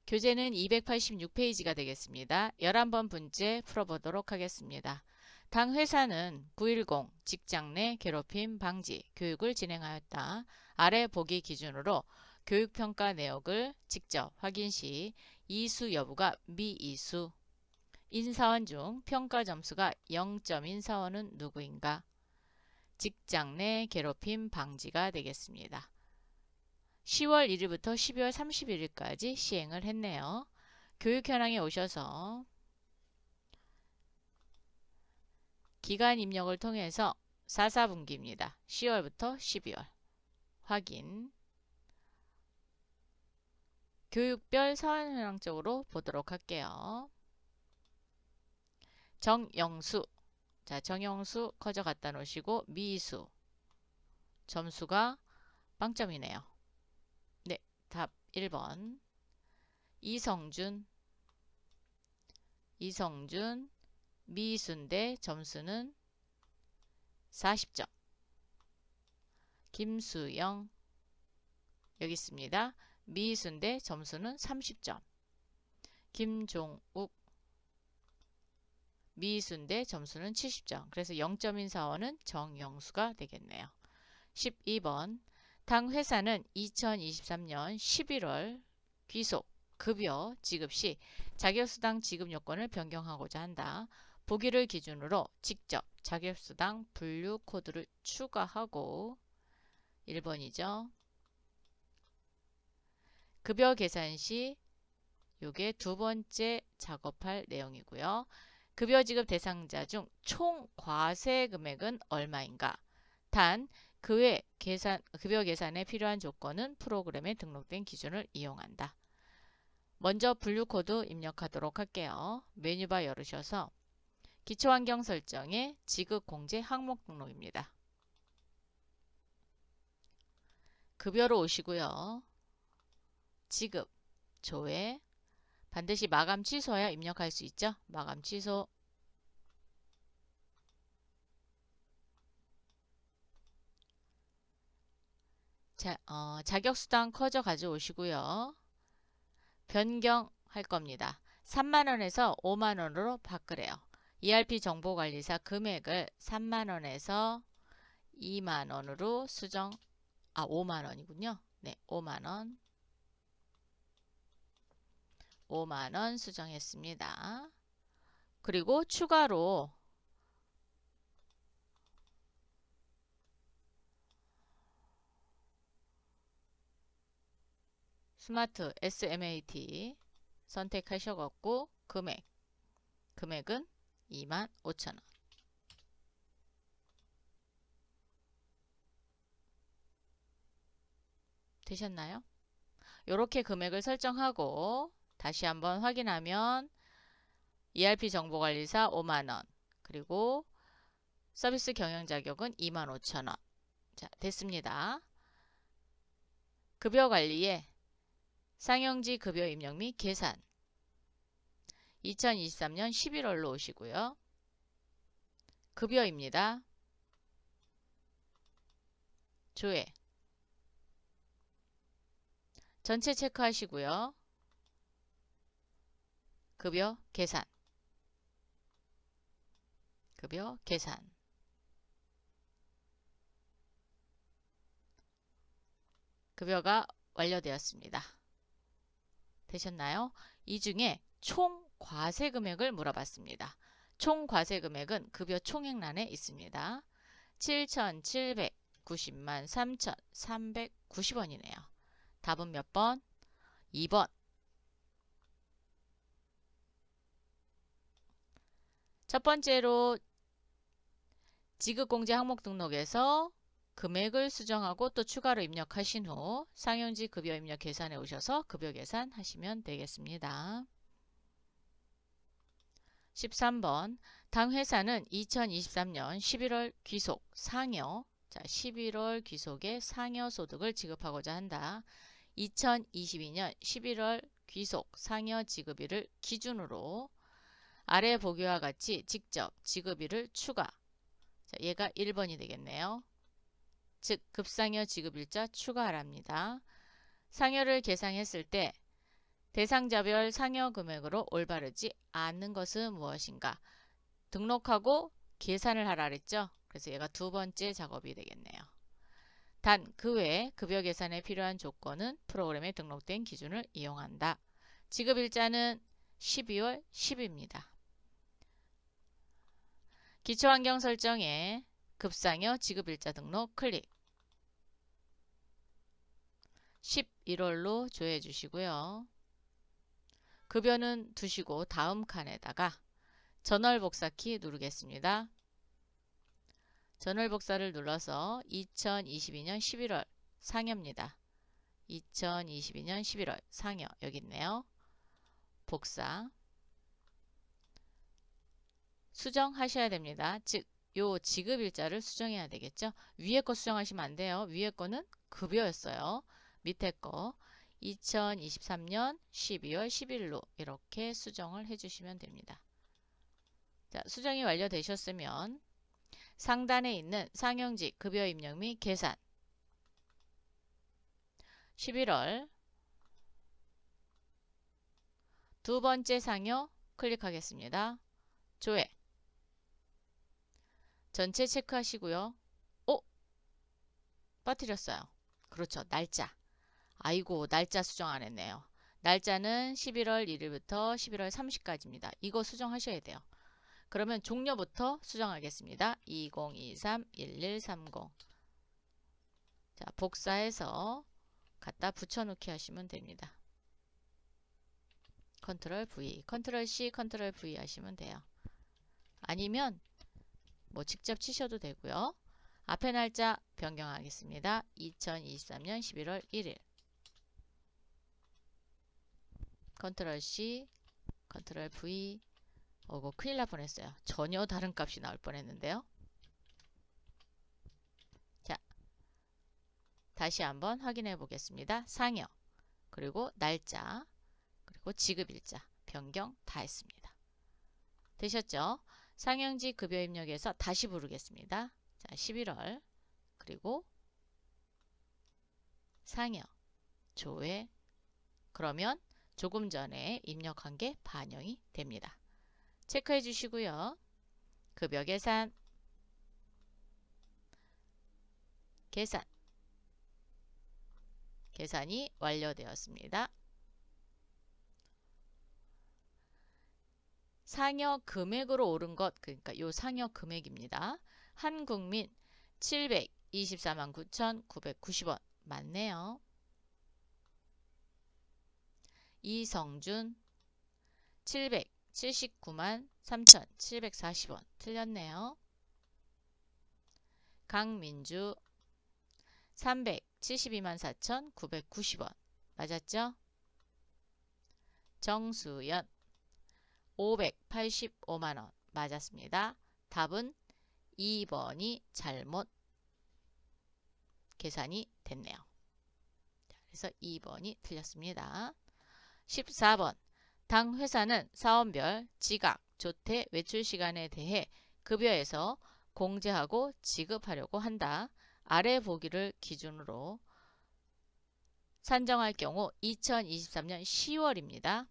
교재는 286페이지가 되겠습니다. 11번 문제 풀어보도록 하겠습니다. 당 회사는 9.10 직장 내 괴롭힘 방지 교육을 진행하였다. 아래 보기 기준으로 교육평가 내역을 직접 확인 시 이수 여부가 미이수, 인사원 중 평가 점수가 0점인 사원은 누구인가? 직장 내 괴롭힘 방지가 되겠습니다. 10월 1일부터 12월 31일까지 시행을 했네요. 교육 현황에 오셔서 기간 입력을 통해서 4분기입니다. 10월부터 12월 확인. 교육별 사원 현황 쪽으로 보도록 할게요. 정영수. 자, 정영수 커져 갖다 놓으시고 미수. 점수가 빵점이네요. 네, 답 1번. 이성준. 미수인데 점수는 40점. 김수영. 여기 있습니다. 미수인데 점수는 30점. 김종욱. 미수인데 점수는 70점. 그래서 0점인 사원은 정영수가 되겠네요. 12번. 당 회사는 2023년 11월 귀속 급여 지급 시 자격수당 지급 요건을 변경하고자 한다. 보기를 기준으로 직접 자격수당 분류 코드를 추가하고 1번이죠. 급여 계산 시 요게 두 번째 작업할 내용이고요. 급여 지급 대상자 중 총 과세 금액은 얼마인가? 단 그 외 급여 계산에 필요한 조건은 프로그램에 등록된 기준을 이용한다. 먼저 분류코드 입력하도록 할게요. 메뉴바 열으셔서 기초환경 설정에 지급공제 항목 등록입니다. 급여로 오시고요. 지급, 조회, 반드시 마감 취소해야 입력할 수 있죠. 마감 취소. 자격수당 커져 가져오시고요. 변경할 겁니다. 3만원에서 5만원으로 바꾸래요. ERP 정보관리사 금액을 3만원에서 2만원으로 수정, 5만원이군요. 네, 5만원. 5만원 수정했습니다. 그리고 추가로 스마트 SMAT 선택하셔갖고 금액은 25,000원. 되셨나요? 이렇게 금액을 설정하고 다시 한번 확인하면 ERP 정보관리사 5만원 그리고 서비스 경영 자격은 25,000원. 자, 됐습니다. 급여 관리에 상용지 급여 입력 및 계산 2023년 11월로 오시고요. 급여입니다. 조회 전체 체크하시고요. 급여 계산 급여가 완료되었습니다. 되셨나요? 이 중에 총 과세 금액을 물어봤습니다. 총 과세 금액은 급여 총액란에 있습니다. 7,790만 3,390원이네요. 답은 몇 번? 2번. 첫 번째로 지급공제 항목 등록에서 금액을 수정하고 또 추가로 입력하신 후 상용지 급여 입력 계산에 오셔서 급여 계산 하시면 되겠습니다. 13번. 당 회사는 2023년 11월 귀속 상여 11월 귀속의 상여 소득을 지급하고자 한다. 2022년 11월 귀속 상여 지급일을 기준으로 아래 보기와 같이 직접 지급일을 추가. 얘가 1번이 되겠네요. 즉 급상여 지급일자 추가하랍니다. 상여를 계상했을 때 대상자별 상여 금액으로 올바르지 않는 것은 무엇인가? 등록하고 계산을 하라 그랬죠? 그래서 얘가 두 번째 작업이 되겠네요. 단, 그 외에 급여 계산에 필요한 조건은 프로그램에 등록된 기준을 이용한다. 지급일자는 12월 10입니다. 기초환경 설정에 급상여 지급일자 등록 클릭. 11월로 조회해 주시고요. 급여는 두시고 다음 칸에다가 전월 복사키 누르겠습니다. 전월 복사를 눌러서 2022년 11월 상여입니다. 2022년 11월 상여 여기 있네요. 복사. 수정하셔야 됩니다. 즉, 요 지급일자를 수정해야 되겠죠. 위에 거 수정하시면 안 돼요. 위에 거는 급여였어요. 밑에 거 2023년 12월 10일로 이렇게 수정을 해주시면 됩니다. 자, 수정이 완료되셨으면 상단에 있는 상영직 급여 입력 및 계산 11월 두 번째 상여 클릭하겠습니다. 조회 전체 체크하시고요. 빠뜨렸어요. 그렇죠. 날짜. 아이고, 날짜 수정 안 했네요. 날짜는 11월 1일부터 11월 30까지입니다. 이거 수정하셔야 돼요. 그러면 종료부터 수정하겠습니다. 2023-1130. 자, 복사해서 갖다 붙여넣기 하시면 됩니다. 컨트롤 V, 컨트롤 C, 컨트롤 V 하시면 돼요. 아니면 뭐 직접 치셔도 되고요. 앞에 날짜 변경하겠습니다. 2023년 11월 1일. 컨트롤 C, 컨트롤 V. 이거 큰일 날 뻔했어요. 전혀 다른 값이 나올 뻔했는데요. 자, 다시 한번 확인해 보겠습니다. 상여, 그리고 날짜, 그리고 지급일자 변경 다 했습니다. 되셨죠? 상영지 급여 입력에서 다시 부르겠습니다. 자, 11월, 그리고 상여, 조회. 그러면 조금 전에 입력한 게 반영이 됩니다. 체크해 주시고요. 급여 계산, 계산이 완료되었습니다. 상여 금액으로 오른 것, 그러니까 요 상여 금액입니다. 한국민 724만 9,990원 맞네요. 이성준 779만 3,740원 틀렸네요. 강민주 372만 4,990원 맞았죠? 정수연 585만원 맞았습니다. 답은 2번이 잘못 계산이 됐네요. 그래서 2번이 틀렸습니다. 14번 당 회사는 사원별 지각, 조퇴, 외출 시간에 대해 급여에서 공제하고 지급하려고 한다. 아래 보기를 기준으로 산정할 경우 2023년 10월입니다.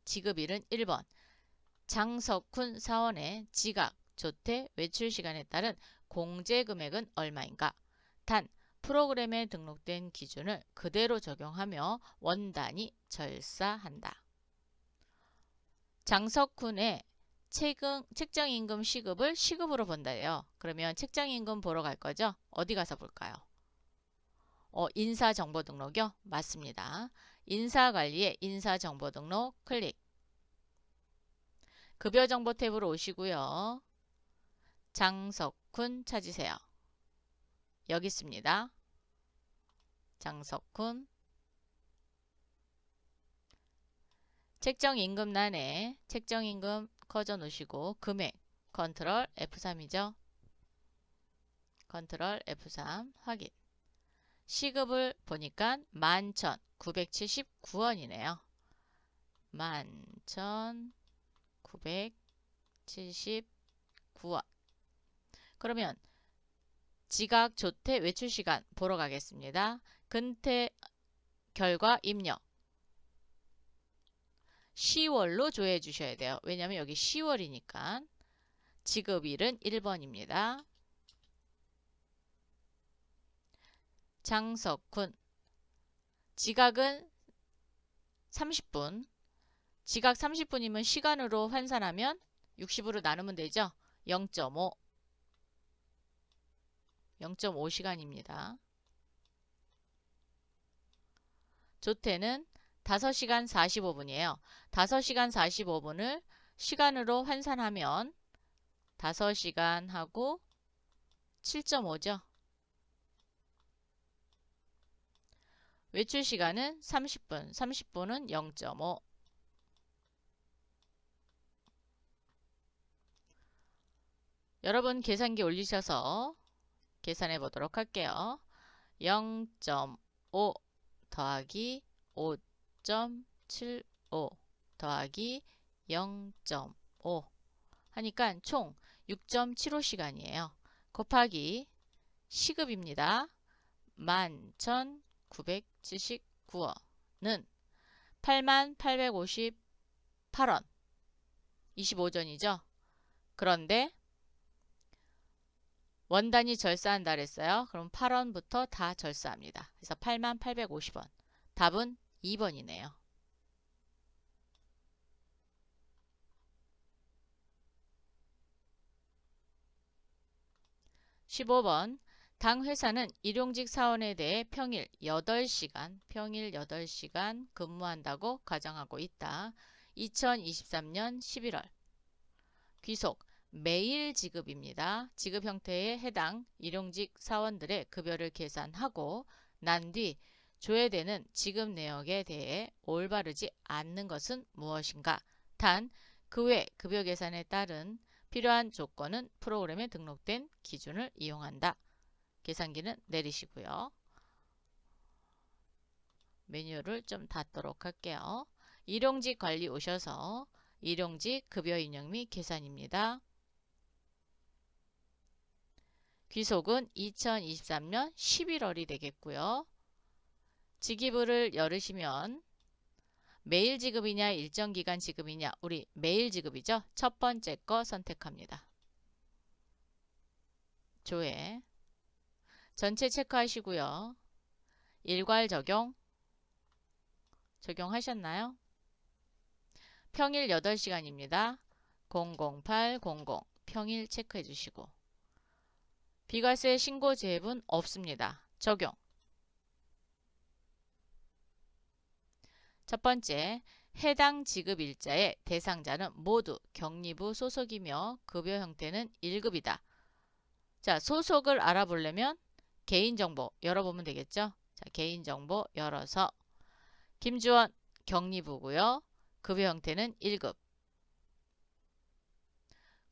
지급일은 1번 장석훈 사원의 지각, 조퇴, 외출 시간에 따른 공제 금액은 얼마인가? 단, 프로그램에 등록된 기준을 그대로 적용하며 원단위 절사한다. 장석훈의 책정임금 시급을 시급으로 본다예요. 그러면 책정임금 보러 갈 거죠? 어디 가서 볼까요? 인사정보등록이요? 맞습니다. 인사관리에 인사정보등록 클릭. 급여정보 탭으로 오시고요. 장석훈 찾으세요. 여기 있습니다. 장석훈. 책정임금란에 책정임금 커져 놓으시고 금액 컨트롤 F3이죠. 컨트롤 F3 확인. 시급을 보니까 11,979원이네요. 11,979원. 그러면 지각, 조퇴, 외출 시간 보러 가겠습니다. 근태 결과 입력. 10월로 조회해 주셔야 돼요. 왜냐하면 여기 10월이니까. 지급일은 1번입니다. 장석훈. 지각은 30분. 지각 30분이면 시간으로 환산하면 60으로 나누면 되죠. 0.5. 0.5시간입니다. 조태는 5시간 45분이에요. 5시간 45분을 시간으로 환산하면 5시간 하고 7.5죠. 외출 시간은 30분. 30분은 0.5. 여러분 계산기 올리셔서 계산해 보도록 할게요. 0.5 더하기 5.75 더하기 0.5 하니까 총 6.75시간이에요. 곱하기 시급입니다. 11,979원은 88,858원 25전이죠. 그런데 원단이 절사한다 그랬어요. 그럼 8원부터 다 절사합니다. 그래서 88,850원. 답은 2번이네요. 15번. 당 회사는 일용직 사원에 대해 평일 8시간 근무한다고 가정하고 있다. 2023년 11월. 귀속. 매일 지급입니다. 지급 형태에 해당 일용직 사원들의 급여를 계산하고 난 뒤 조회되는 지급 내역에 대해 올바르지 않는 것은 무엇인가? 단, 그 외 급여 계산에 따른 필요한 조건은 프로그램에 등록된 기준을 이용한다. 계산기는 내리시고요. 메뉴를 좀 닫도록 할게요. 일용직 관리 오셔서 일용직 급여 인용 및 계산입니다. 귀속은 2023년 11월이 되겠고요. 지기부를 열으시면 매일 지급이냐 일정기간 지급이냐 우리 매일 지급이죠. 첫 번째 거 선택합니다. 조회 전체 체크하시고요. 일괄 적용하셨나요? 평일 8시간입니다. 00800 평일 체크해 주시고 비과세 신고 제입은 없습니다. 적용. 첫 번째, 해당 지급일자의 대상자는 모두 격리부 소속이며 급여 형태는 1급이다. 자, 소속을 알아보려면 개인정보 열어보면 되겠죠. 자, 개인정보 열어서 김주원 격리부고요. 급여 형태는 1급.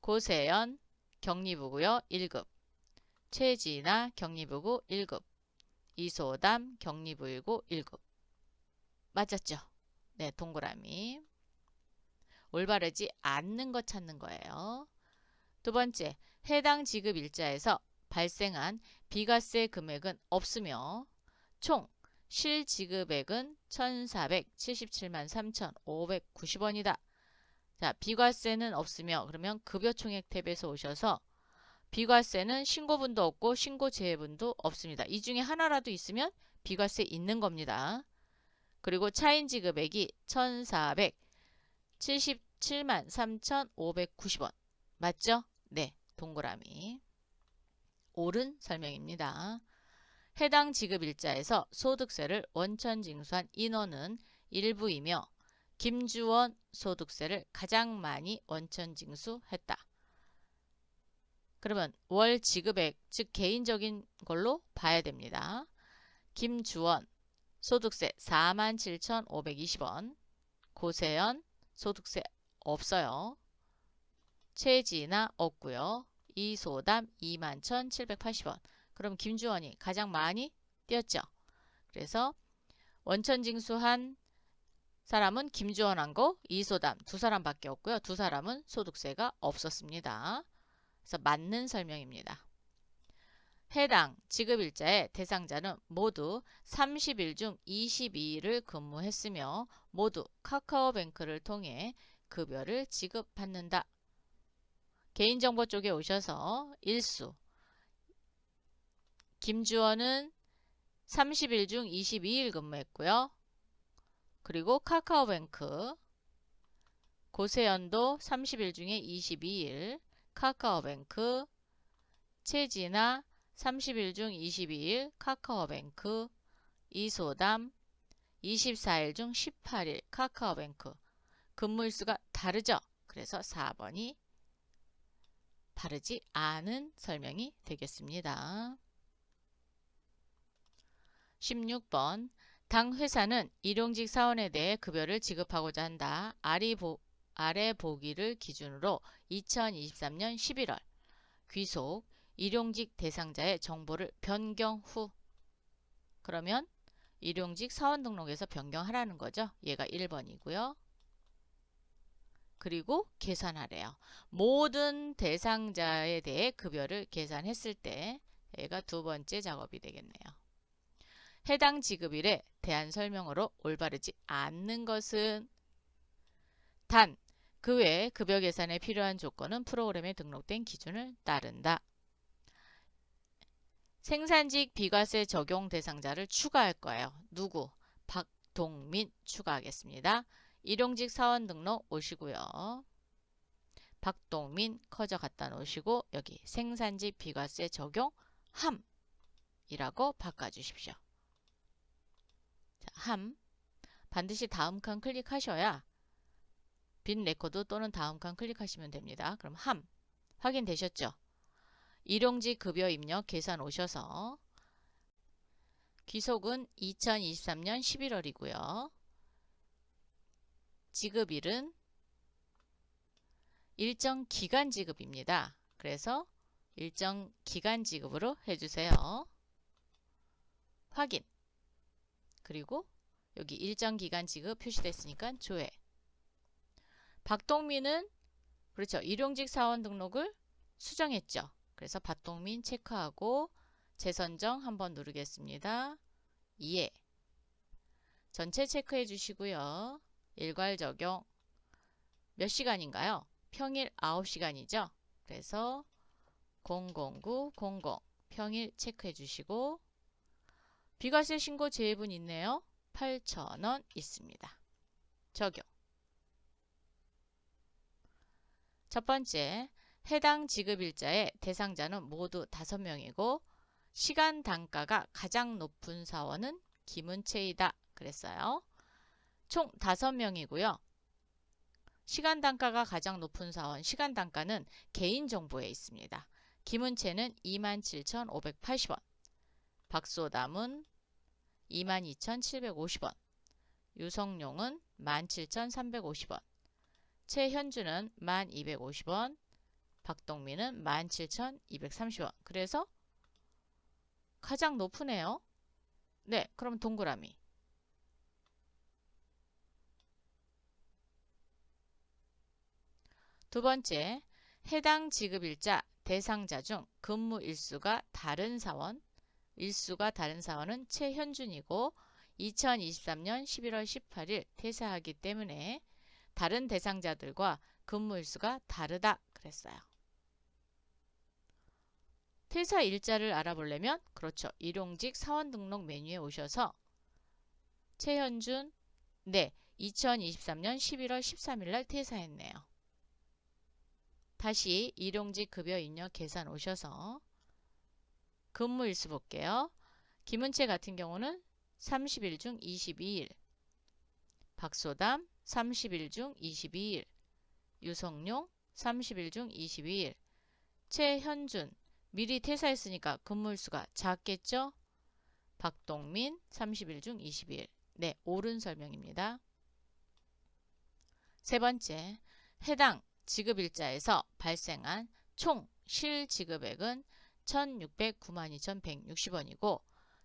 고세연 격리부고요. 1급. 최지나 격리부고 1급. 이소담 격리부이고 1급. 맞았죠? 네, 동그라미. 올바르지 않는 거 찾는 거예요. 두 번째, 해당 지급 일자에서 발생한 비과세 금액은 없으며 총 실지급액은 1,477만 3,590원이다. 자, 비과세는 없으며 그러면 급여총액 탭에서 오셔서 비과세는 신고분도 없고 신고제외분도 없습니다. 이 중에 하나라도 있으면 비과세 있는 겁니다. 그리고 차인지급액이 1,477만 3,590원. 맞죠? 네, 동그라미. 옳은 설명입니다. 해당 지급일자에서 소득세를 원천 징수한 인원은 일부이며 김주원 소득세를 가장 많이 원천 징수했다. 그러면 월 지급액, 즉 개인적인 걸로 봐야 됩니다. 김주원 소득세 47,520원. 고세연 소득세 없어요. 최지나 없고요. 이소담 21,780원. 그럼 김주원이 가장 많이 띄었죠. 그래서 원천징수한 사람은 김주원하고 이소담 두 사람밖에 없고요. 두 사람은 소득세가 없었습니다. 그래서 맞는 설명입니다. 해당 지급일자의 대상자는 모두 30일 중 22일을 근무했으며 모두 카카오뱅크를 통해 급여를 지급받는다. 개인정보 쪽에 오셔서 일수 김주원은 30일 중 22일 근무했고요. 그리고 카카오뱅크 고세연도 30일 중에 22일, 카카오뱅크 최진아 30일 중 22일, 카카오뱅크 이소담 24일 중 18일, 카카오뱅크 근무일수가 다르죠? 그래서 4번이 다르지 않은 설명이 되겠습니다. 16번 당 회사는 일용직 사원에 대해 급여를 지급하고자 한다. 아래 보기를 기준으로 2023년 11월 귀속 일용직 대상자의 정보를 변경 후 그러면 일용직 사원 등록에서 변경하라는 거죠. 얘가 1번이고요. 그리고 계산하래요. 모든 대상자에 대해 급여를 계산했을 때 얘가 두 번째 작업이 되겠네요. 해당 지급일에 대한 설명으로 올바르지 않는 것은 단 그 외에 급여 계산에 필요한 조건은 프로그램에 등록된 기준을 따른다. 생산직 비과세 적용 대상자를 추가할 거예요. 누구? 박동민 추가하겠습니다. 일용직 사원 등록 오시고요. 박동민 커져 갖다 놓으시고 여기 생산직 비과세 적용 함이라고 바꿔주십시오. 자, 함 반드시 다음 칸 클릭하셔야 빈 레코드 또는 다음 칸 클릭하시면 됩니다. 그럼 함 확인되셨죠? 일용직 급여 입력 계산 오셔서 귀속은 2023년 11월이고요. 지급일은 일정 기간 지급입니다. 그래서 일정 기간 지급으로 해주세요. 확인. 그리고 여기 일정 기간 지급 표시됐으니까 조회. 박동민은 그렇죠. 일용직 사원 등록을 수정했죠. 그래서 박동민 체크하고 재선정 한번 누르겠습니다. 이해. 전체 체크해 주시고요. 일괄 적용 몇 시간인가요? 평일 9시간이죠. 그래서 00900 평일 체크해 주시고 비과세 신고 제외분 있네요. 8,000원 있습니다. 적용. 첫 번째, 해당 지급일자의 대상자는 모두 5명이고 시간 단가가 가장 높은 사원은 김은채이다. 그랬어요. 총 5명이고요. 시간 단가가 가장 높은 사원, 시간 단가는 개인정보에 있습니다. 김은채는 27,580원, 박소담은 22,750원, 유성룡은 17,350원, 최현주는 1,250원, 박동민은 17,230원. 그래서 가장 높으네요. 네, 그럼 동그라미. 두 번째, 해당 지급일자 대상자 중 근무 일수가 다른 사원은 최현준이고 2023년 11월 18일 퇴사하기 때문에 다른 대상자들과 근무 일수가 다르다 그랬어요. 퇴사 일자를 알아보려면 그렇죠. 일용직 사원 등록 메뉴에 오셔서 최현준 2023년 11월 13일 날 퇴사했네요. 다시 일용직 급여 입력 계산 오셔서 근무 일수 볼게요. 김은채 같은 경우는 30일 중 22일, 박소담 30일 중 22일, 유성룡 30일 중 22일, 최현준 미리 퇴사했으니까 근무 일수가 작겠죠? 박동민 30일 중 22일. 네, 옳은 설명입니다. 세 번째, 해당 지급일자에서 발생한 총 실지급액은 1,609만 2,160원이고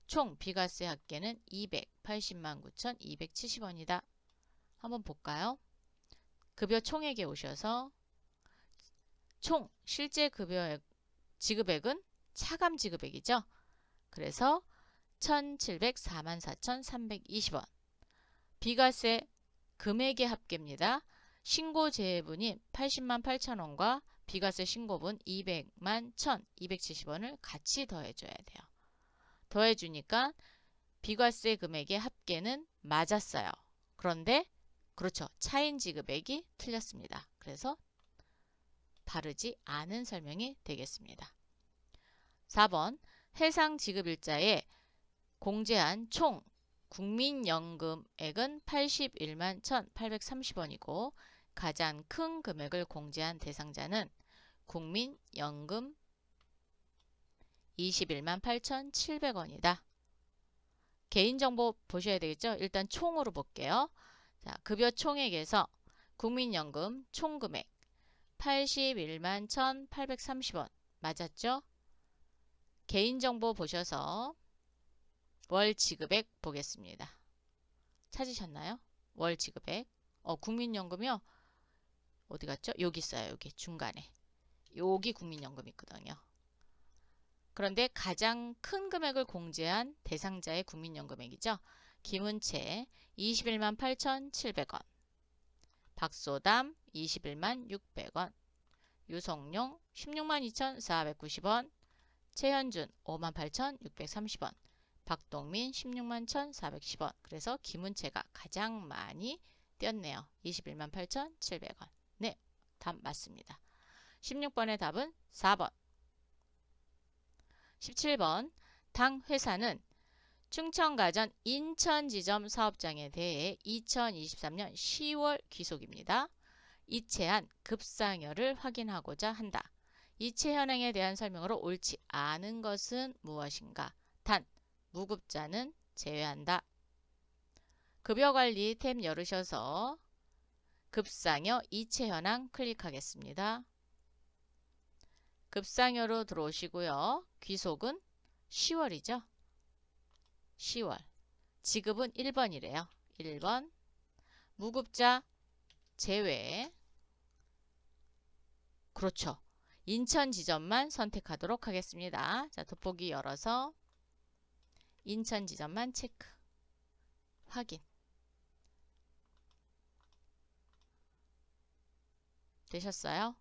총 비과세 합계는 280만 9,270원이다. 한번 볼까요? 급여 총액에 오셔서 총 실제 급여액 지급액은 차감 지급액이죠. 그래서 1,704만 4,320원. 비과세 금액의 합계입니다. 신고 제외분인 80만 8천원과 비과세 신고분 200만 1,270원을 같이 더해줘야 돼요. 더해주니까 비과세 금액의 합계는 맞았어요. 그런데 그렇죠. 차인 지급액이 틀렸습니다. 그래서 바르지 않은 설명이 되겠습니다. 4번 해상 지급일자에 공제한 총 국민연금액은 81만 1,830원이고 가장 큰 금액을 공제한 대상자는 국민연금 21만 8,700원이다. 개인정보 보셔야 되겠죠? 일단 총으로 볼게요. 자, 급여 총액에서 국민연금 총금액 81만 1,830원 맞았죠? 개인정보 보셔서 월 지급액 보겠습니다. 찾으셨나요? 월 지급액. 국민연금이요? 어디 갔죠? 여기 있어요. 여기 중간에. 여기 국민연금 있거든요. 그런데 가장 큰 금액을 공제한 대상자의 국민연금액이죠. 김은채 21만 8,700원, 박소담 21만 600원, 유성룡 16만 2,490원, 최현준 5만 8,630원, 박동민 16만 1,410원. 그래서 김은채가 가장 많이 띄었네요. 21만 8,700원. 네, 답 맞습니다. 16번의 답은 4번. 17번 당 회사는 충청가전 인천지점 사업장에 대해 2023년 10월 귀속입니다. 이체한 급상여를 확인하고자 한다. 이체 현행에 대한 설명으로 옳지 않은 것은 무엇인가? 단, 무급자는 제외한다. 급여관리 탭 열으셔서 급상여 이체 현황 클릭하겠습니다. 급상여로 들어오시고요. 귀속은 10월이죠. 10월. 지급은 1번이래요. 1번. 무급자 제외. 그렇죠. 인천 지점만 선택하도록 하겠습니다. 자, 돋보기 열어서 인천 지점만 체크. 확인. 되셨어요?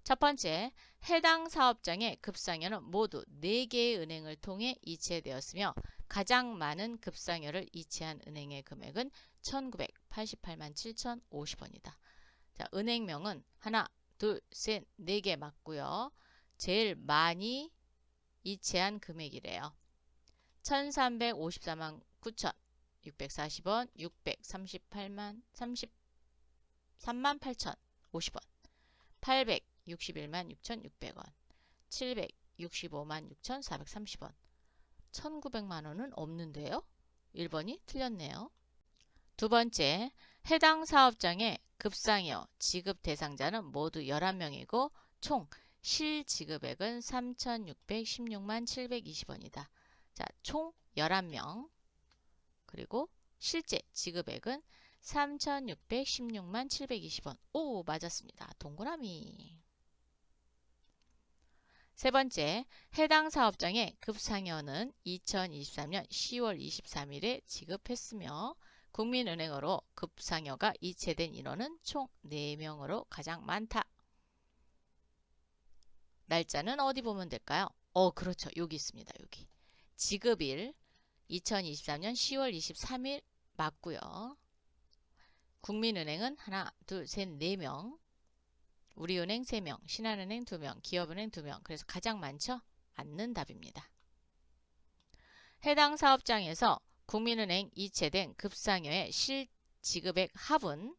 첫 번째, 해당 사업장의 급상여는 모두 4개의 은행을 통해 이체되었으며 가장 많은 급상여를 이체한 은행의 금액은 1,988만 7,050원이다. 자, 은행명은 하나, 둘, 셋, 4개 맞고요. 제일 많이 이체한 금액이래요. 1,354만 9,640원, 638만 33만 8,050원, 861만 6,600원, 765만 6,430원, 1,900만 원은 없는데요? 1번이 틀렸네요. 두 번째, 해당 사업장의 급상여 지급 대상자는 모두 11명이고 총 실지급액은 3,616만 720원이다. 자, 총 11명 그리고 실제 지급액은 3,616만 720원. 오, 맞았습니다. 동그라미. 세 번째, 해당 사업장의 급상여는 2023년 10월 23일에 지급했으며 국민은행으로 급상여가 이체된 인원은 총 4명으로 가장 많다. 날짜는 어디 보면 될까요? 그렇죠. 여기 있습니다. 여기. 지급일 2023년 10월 23일 맞고요. 국민은행은 하나, 둘, 셋, 4명. 우리은행 3명, 신한은행 2명, 기업은행 2명. 그래서 가장 많죠? 맞는 답입니다. 해당 사업장에서 국민은행 이체된 급상여의 실지급액 합은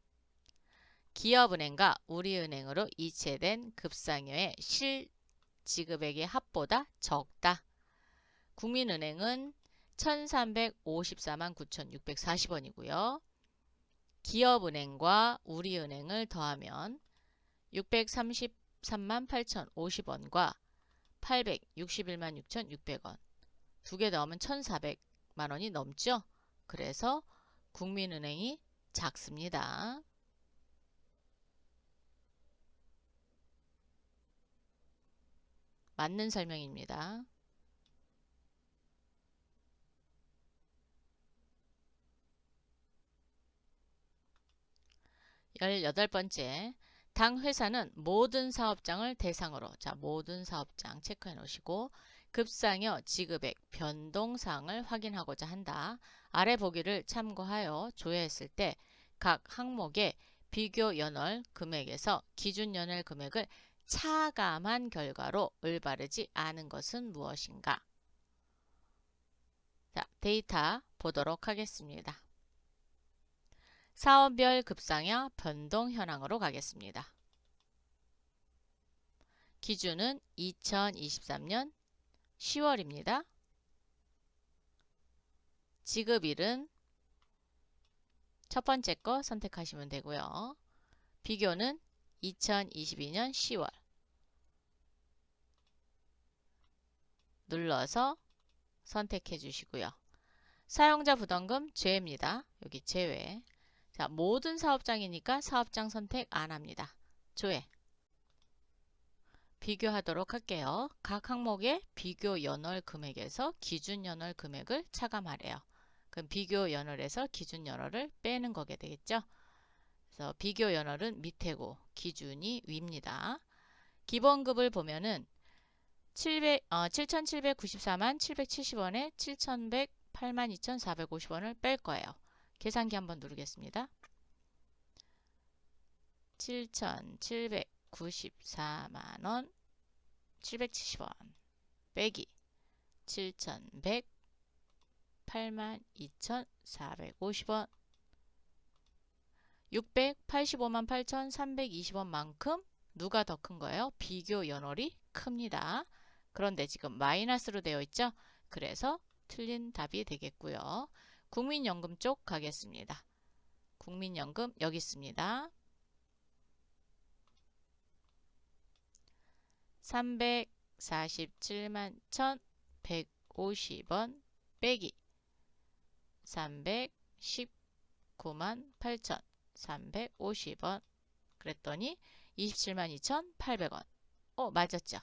기업은행과 우리은행으로 이체된 급상여의 실지급액의 합보다 적다. 국민은행은 1,354만 9,640원이고요. 기업은행과 우리은행을 더하면 633만 8,050원과 861만 6,600원. 두 개 더하면 1,400만 원이 넘죠? 그래서 국민은행이 작습니다. 맞는 설명입니다. 18번째, 당 회사는 모든 사업장을 대상으로, 자, 모든 사업장 체크해 놓으시고 급상여 지급액 변동사항을 확인하고자 한다. 아래 보기를 참고하여 조회했을 때 각 항목의 비교 연월 금액에서 기준 연월 금액을 차감한 결과로 올바르지 않은 것은 무엇인가? 자, 데이터 보도록 하겠습니다. 사업별 급상여 변동 현황으로 가겠습니다. 기준은 2023년 10월입니다. 지급일은 첫 번째 거 선택하시면 되고요. 비교는 2022년 10월. 눌러서 선택해 주시고요. 사용자 부담금 제외입니다. 여기 제외. 자, 모든 사업장이니까 사업장 선택 안 합니다. 조회. 비교하도록 할게요. 각 항목의 비교 연월 금액에서 기준 연월 금액을 차감하래요. 그럼 비교 연월에서 기준 연월을 빼는 거게 되겠죠. 그래서 비교 연월은 밑에고 기준이 위입니다. 기본급을 보면은 7,794만 770원에 7,108만 2,450원을 뺄 거예요. 계산기 한번 누르겠습니다. 7,794만원 770원 빼기 7,108만 2,450원 685만 8,320원만큼 누가 더 큰 거예요? 비교 연월이 큽니다. 그런데 지금 마이너스로 되어 있죠? 그래서 틀린 답이 되겠고요. 국민연금 쪽 가겠습니다. 국민연금 여기 있습니다. 347만 1,150원 빼기 319만 8,350원 그랬더니 27만 2,800원. 맞았죠?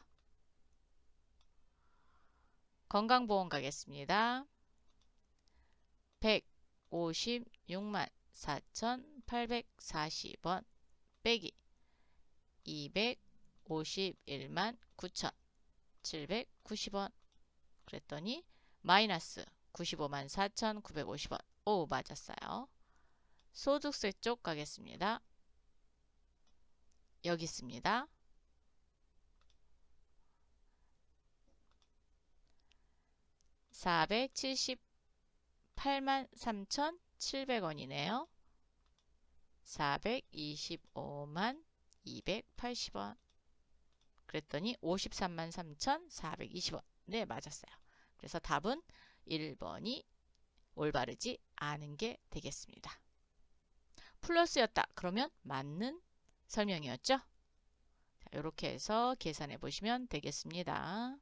건강보험 가겠습니다. 156만 4,840원 빼기 251만 9,790원 그랬더니 마이너스 95만 4,950원. 오, 맞았어요. 소득세 쪽 가겠습니다. 여기 있습니다. 478만 3,700원이네요. 425만 280원. 그랬더니 53만 3,420원. 네, 맞았어요. 그래서 답은 1번이 올바르지 않은 게 되겠습니다. 플러스였다. 그러면 맞는 설명이었죠? 자, 이렇게 해서 계산해 보시면 되겠습니다.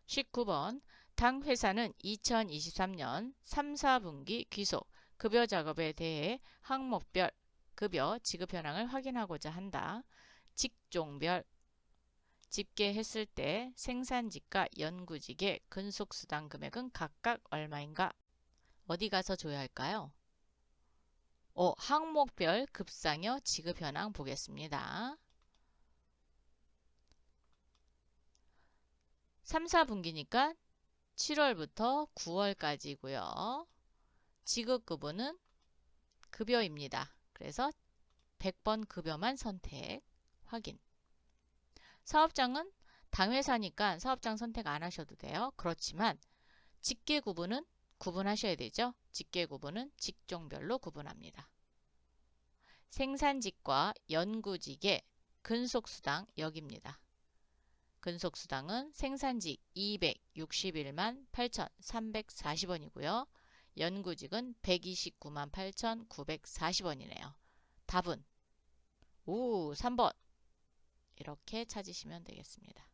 19번 당 회사는 2023년 3, 4분기 귀속 급여 작업에 대해 항목별 급여 지급 현황을 확인하고자 한다. 직종별 집계했을 때 생산직과 연구직의 근속수당 금액은 각각 얼마인가? 어디 가서 줘야 할까요? 항목별 급상여 지급 현황 보겠습니다. 3, 4분기니까 7월부터 9월까지고요. 지급급은 급여입니다. 그래서 100번 급여만 선택, 확인. 사업장은 당회사니까 사업장 선택 안 하셔도 돼요. 그렇지만 직계구분은 구분하셔야 되죠. 직계구분은 직종별로 구분합니다. 생산직과 연구직의 근속수당 여기입니다. 근속수당은 생산직 261만 8,340원이고요. 연구직은 129만 8,940원이네요. 답은 3번 이렇게 찾으시면 되겠습니다.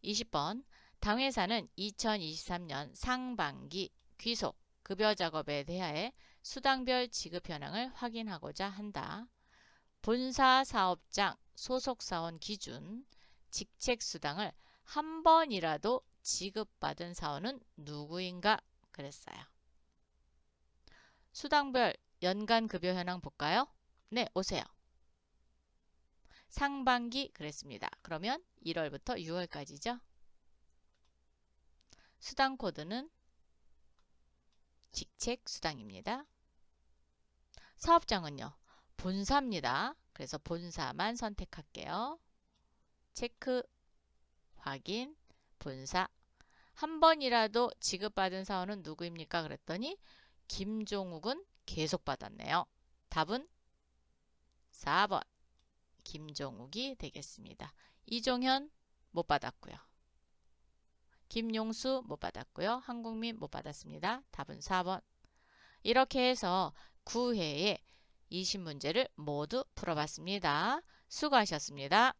20번 당회사는 2023년 상반기 귀속 급여 작업에 대하여 수당별 지급 현황을 확인하고자 한다. 본사 사업장 소속 사원 기준 직책수당을 한 번이라도 지급받은 사원은 누구인가 그랬어요. 수당별 연간 급여 현황 볼까요? 네, 오세요. 상반기 그랬습니다. 그러면 1월부터 6월까지죠. 수당 코드는 직책수당입니다. 사업장은요. 본사입니다. 그래서 본사만 선택할게요. 체크, 확인, 본사. 한 번이라도 지급받은 사원은 누구입니까? 그랬더니 김종욱은 계속 받았네요. 답은 4번 김종욱이 되겠습니다. 이종현 못 받았고요. 김용수 못 받았고요. 한국민 못 받았습니다. 답은 4번. 이렇게 해서 9회에 20문제를 모두 풀어봤습니다. 수고하셨습니다.